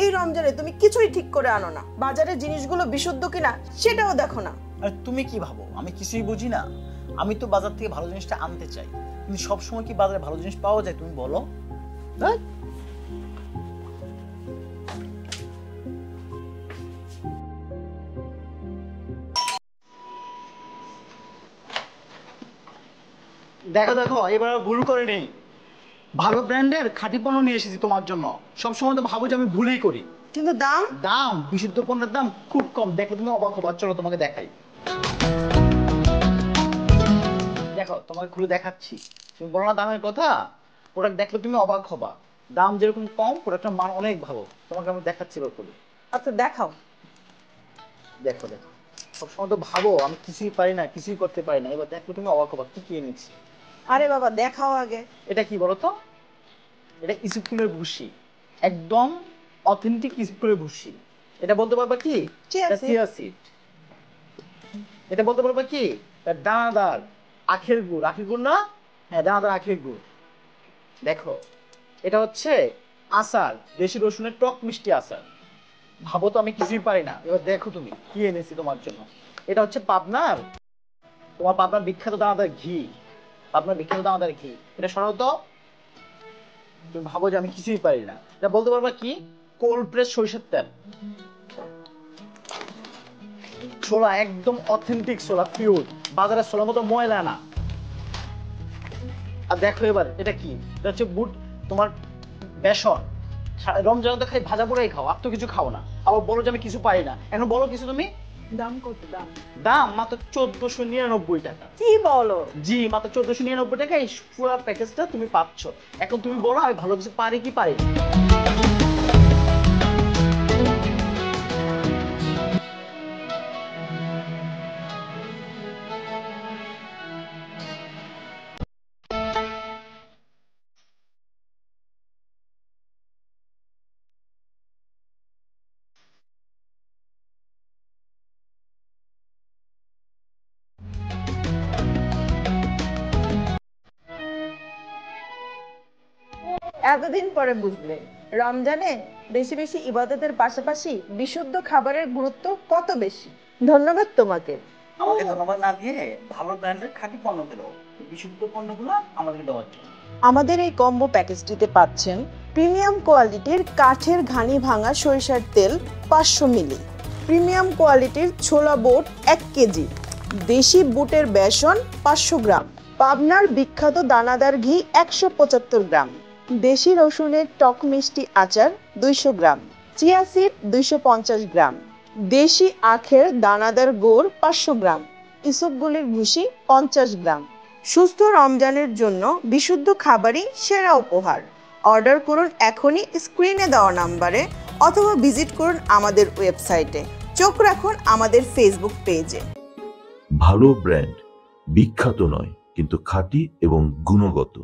এই রমজানে তুমি কিছুই ঠিক করে আনো না, বাজারের জিনিসগুলো বিশুদ্ধ কিনা সেটাও দেখো না। আর তুমি কি ভাবো আমি কিছুই বুঝি না? আমি তো বাজার থেকে ভালো জিনিসটা আনতে চাই, কিন্তু সবসময় কি বাজারে ভালো জিনিস পাওয়া যায় তুমি বলো? দেখো দেখো এবার ভুল করে নেই, ভালো ব্র্যান্ডের খাঁটি পণ্য নিয়ে এসেছি তোমার জন্য। সবসময় তো ভাবো যে আমি ভুলেই করি। কিন্তু দাম দাম বিশুদ্ধ পণ্যের দাম খুব কম, দেখো তুমি অবাক হবা। চলো তোমাকে দেখাই, দেখো তোমাকে খুলে দেখাচ্ছি। তুমি বলো না দামের কথা, প্রোডাক্ট দেখলে তুমি অবাক হবা। দাম যেরকম কম, প্রোডাক্টের মান অনেক ভালো। তোমাকে আমি দেখাচ্ছি খুলে। আচ্ছা দেখাও। দেখো দেখো, সবসময় তো ভাবো আমি কিছুই পারি না, কিছুই করতে পারি না, এবার দেখো তুমি অবাক হবা কি কি এনেছি। আরে বাবা দেখাও আগে। এটা কি বলো তো? এটা ইসুফুলের ভুসি, একদম অথেন্টিক ইসুফুলের ভুসি। এটা বলতে পারবা কি? Chia seed. এটা বলতে পারবা কি? দানাদার আখের গুড়। আখের গুড় না? হ্যাঁ, দানাদার আখের গুড়। দেখো এটা হচ্ছে আচার, দেশি রসুনের টক মিষ্টি আচার। ভাবো তো আমি কিছুই পারি না, এবার দেখো তুমি কি এনেছি তোমার জন্য। এটা হচ্ছে পাবনার, তোমার পাবনার বিখ্যাত দানাদার ঘি। পাবনার বিখ্যাত দানাদার ঘি। এটা সরাও তো। তুমি ভাবো যে আমি কিছুই পারি না, এটা বলতে পারবা কি? কোল্ড প্রেস সরিষার তেল। ছোলা একদম অথেন্টিক ছোলা, পিওর, বাজারের ছোলার মতো ময়লা না। আর দেখো এবার এটা কি? এটা হচ্ছে বুট, তোমার বেসন। রমজানে তো খাই ভাজা পোড়াই খাও, আর তো কিছু খাও না, আবার বলো যে আমি কিছু পারি না। এখন বলো কিছু তুমি। দাম কত? দাম দাম মাত্র 1499 টাকা। কি বলো? জি, মাত্র 1499 টাকা এই পুরো প্যাকেজটা তুমি পাচ্ছ। এখন তুমি বলো আমি ভালো কিছু পারি কি পারি না। এতদিন পরে বুঝলে রমজানে বেশি বেশি ইবাদতের পাশাপাশি বিশুদ্ধ খাবারের গুরুত্ব কত বেশি। ধন্যবাদ তোমাকে। আমাকে ধন্যবাদ না দিয়ে ভালো ব্র্যান্ডের খাঁটি পণ্য দিলো, বিশুদ্ধ পণ্যগুলো আমাদের দেওয়ার জন্য। আমাদের এই কম্বো প্যাকেজটিতে পাচ্ছেন প্রিমিয়াম কোয়ালিটির কাঠের ঘানি ভাঙা সরিষার তেল 500 মিলি, প্রিমিয়াম কোয়ালিটির ছোলা বুট 1 কেজি, দেশি বুটের বেসন 500 গ্রাম, পাবনার বিখ্যাত দানাদার ঘি 175 গ্রাম, দেশি রসুনের টক মিষ্টি আচার 200 গ্রাম, চিয়া সিড 250 গ্রাম, দেশি আখের দানাদার গুড় 500 গ্রাম, ইসবগুলির ভুসি 50 গ্রাম। সুস্থ রমজানের জন্য বিশুদ্ধ খাবারই সেরা উপহার। অর্ডার করুন এখনই স্ক্রিনে দেওয়া নাম্বারে, অথবা ভিজিট করুন আমাদের ওয়েবসাইটে। চোখ রাখুন আমাদের ফেসবুক পেজে। ভালো ব্র্যান্ড, বিখ্যাত নয় কিন্তু খাঁটি এবং গুণগত।